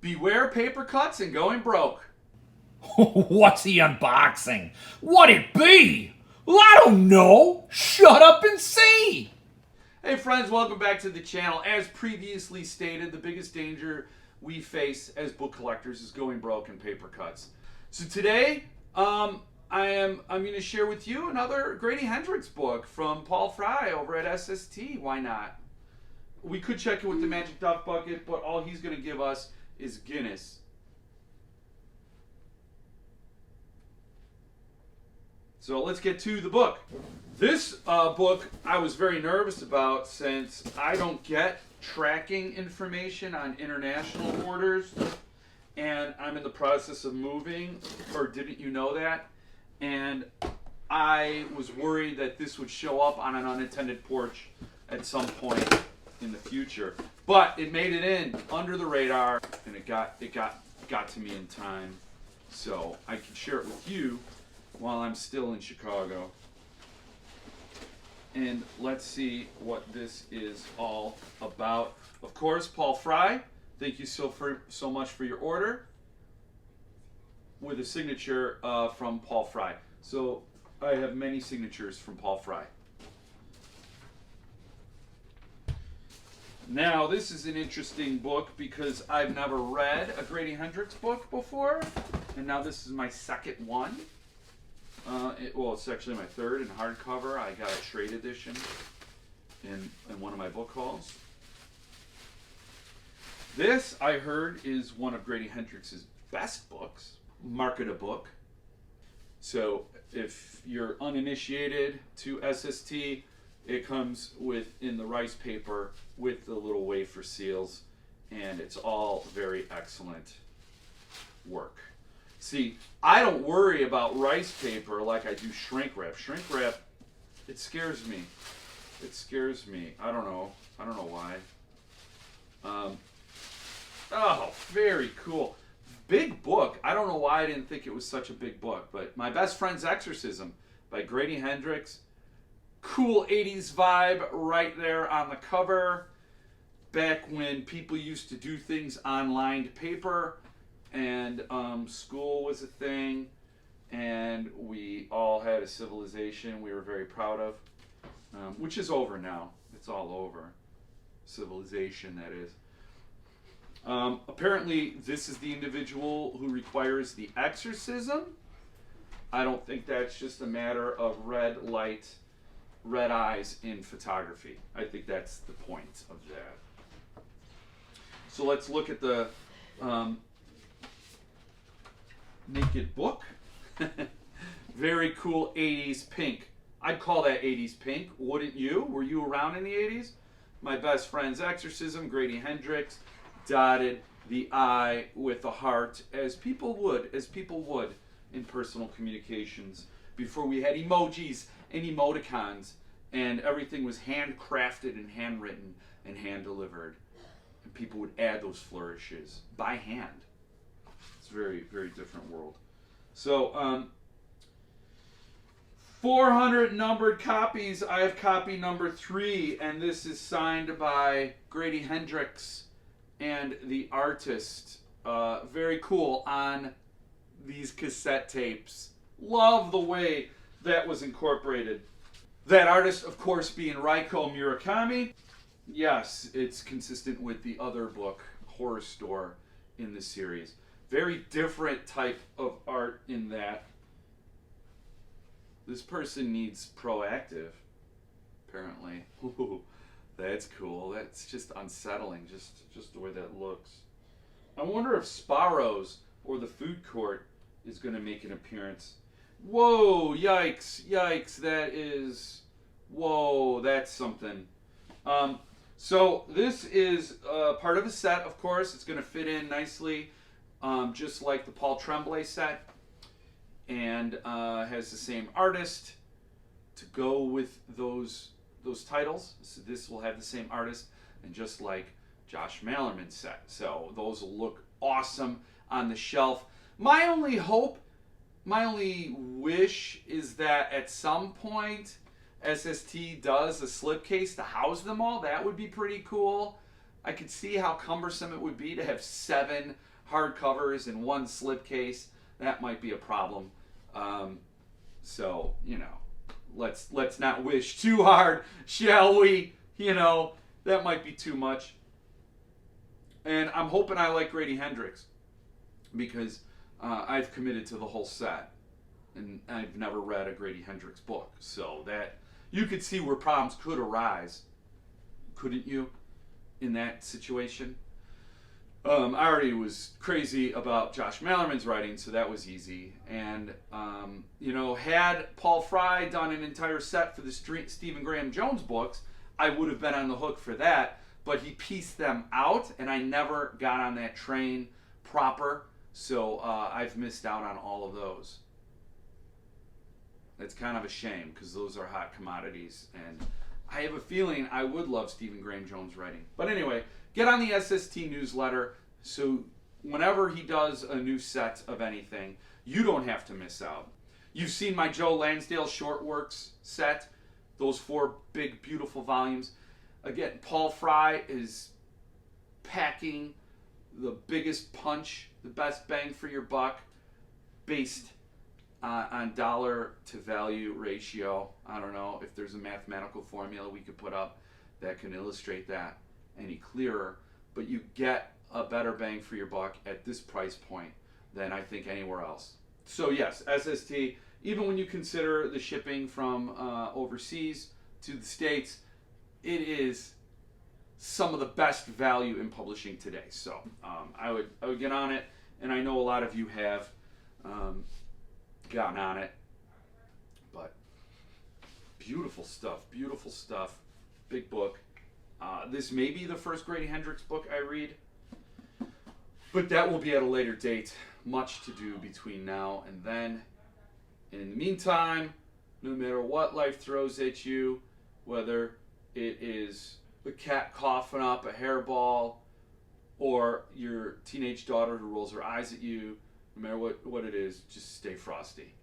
Beware paper cuts and going broke. What's the unboxing? What'd it be? Well, I don't know. Shut up and see. Hey friends, welcome back to the channel. As previously stated, the biggest danger we face as book collectors is going broke and paper cuts. So today, I'm going to share with you another Grady Hendrix book from Paul Fry over at SST. Why not? We could check it with the Magic Duff Bucket, but all he's going to give us is Guinness. So let's get to the book. This book I was very nervous about since I don't get tracking information on international orders, and I'm in the process of moving, or didn't you know that? And I was worried that this would show up on an unattended porch at some point in the future. But it made it in under the radar, and it got to me in time, so I can share it with you while I'm still in Chicago. And let's see what this is all about. Of course, Paul Fry, thank you so much for your order, with a signature from Paul Fry. So I have many signatures from Paul Fry. Now, this is an interesting book because I've never read a Grady Hendrix book before, and now this is my second one. It's actually my third in hardcover. I got a trade edition in one of my book hauls. This, I heard, is one of Grady Hendrix's best books. Market a book. So if you're uninitiated to SST, it comes in the rice paper with the little wafer seals, and it's all very excellent work. See, I don't worry about rice paper like I do shrink wrap. Shrink wrap, it scares me. It scares me. I don't know why. Oh, very cool. Big book. I don't know why I didn't think it was such a big book, but My Best Friend's Exorcism by Grady Hendrix. Cool 80s vibe right there on the cover. Back when people used to do things on lined paper, and school was a thing, and we all had a civilization we were very proud of, which is over now. It's all over. Civilization, that is. Apparently, this is the individual who requires the exorcism. I don't think that's just a matter of red light, red eyes in photography. I think that's the point of that. So let's look at the naked book. Very cool 80s pink. I'd call that 80s pink, wouldn't you? Were you around in the 80s? My Best Friend's Exorcism, Grady Hendrix, dotted the I with a heart, as people would in personal communications before we had emojis and emoticons, and everything was handcrafted and handwritten and hand delivered, and people would add those flourishes by hand. It's a very, very different world. So 400 numbered copies. I have copy number 3, and this is signed by Grady Hendrix and the artist. Very cool on these cassette tapes. Love the way that was incorporated. That artist, of course, being Reiko Murakami. Yes, it's consistent with the other book, Horror Store, in the series. Very different type of art in that this person needs proactive, apparently. Ooh, that's cool. That's just unsettling, just the way that looks. I wonder if Sparrow's or the food court is going to make an appearance. Whoa, yikes, yikes, that is, whoa, that's something. So this is part of a set, of course. It's going to fit in nicely, just like the Paul Tremblay set, and has the same artist to go with those titles. So this will have the same artist, and just like Josh Malerman's set. So those will look awesome on the shelf. My only hope, my only wish is that at some point SST does a slipcase to house them all. That would be pretty cool. I could see how cumbersome it would be to have 7 hardcovers and one slipcase, that might be a problem. So, you know, let's not wish too hard, shall we? You know, that might be too much. And I'm hoping I like Grady Hendrix, because I've committed to the whole set, and I've never read a Grady Hendrix book, so that you could see where problems could arise, couldn't you, in that situation? I already was crazy about Josh Malerman's writing, so that was easy. And you know, had Paul Fry done an entire set for the Stephen Graham Jones books, I would have been on the hook for that. But he pieced them out, and I never got on that train proper, so I've missed out on all of those. It's kind of a shame, because those are hot commodities, and I have a feeling I would love Stephen Graham Jones writing. But anyway, get on the SST newsletter, so whenever he does a new set of anything, you don't have to miss out. You've seen my Joe Lansdale short works set, those 4 big, beautiful volumes. Again, Paul Fry is packing the biggest punch, the best bang for your buck, based on dollar to value ratio. I don't know if there's a mathematical formula we could put up that can illustrate that any clearer, but you get a better bang for your buck at this price point than I think anywhere else. So yes, SST, even when you consider the shipping from overseas to the States, it is some of the best value in publishing today. So I would get on it, and I know a lot of you have gotten on it. But beautiful stuff, big book. This may be the first Grady Hendrix book I read, but that will be at a later date. Much to do between now and then. And in the meantime, no matter what life throws at you, whether it is the cat coughing up a hairball or your teenage daughter who rolls her eyes at you, no matter what it is, just stay frosty.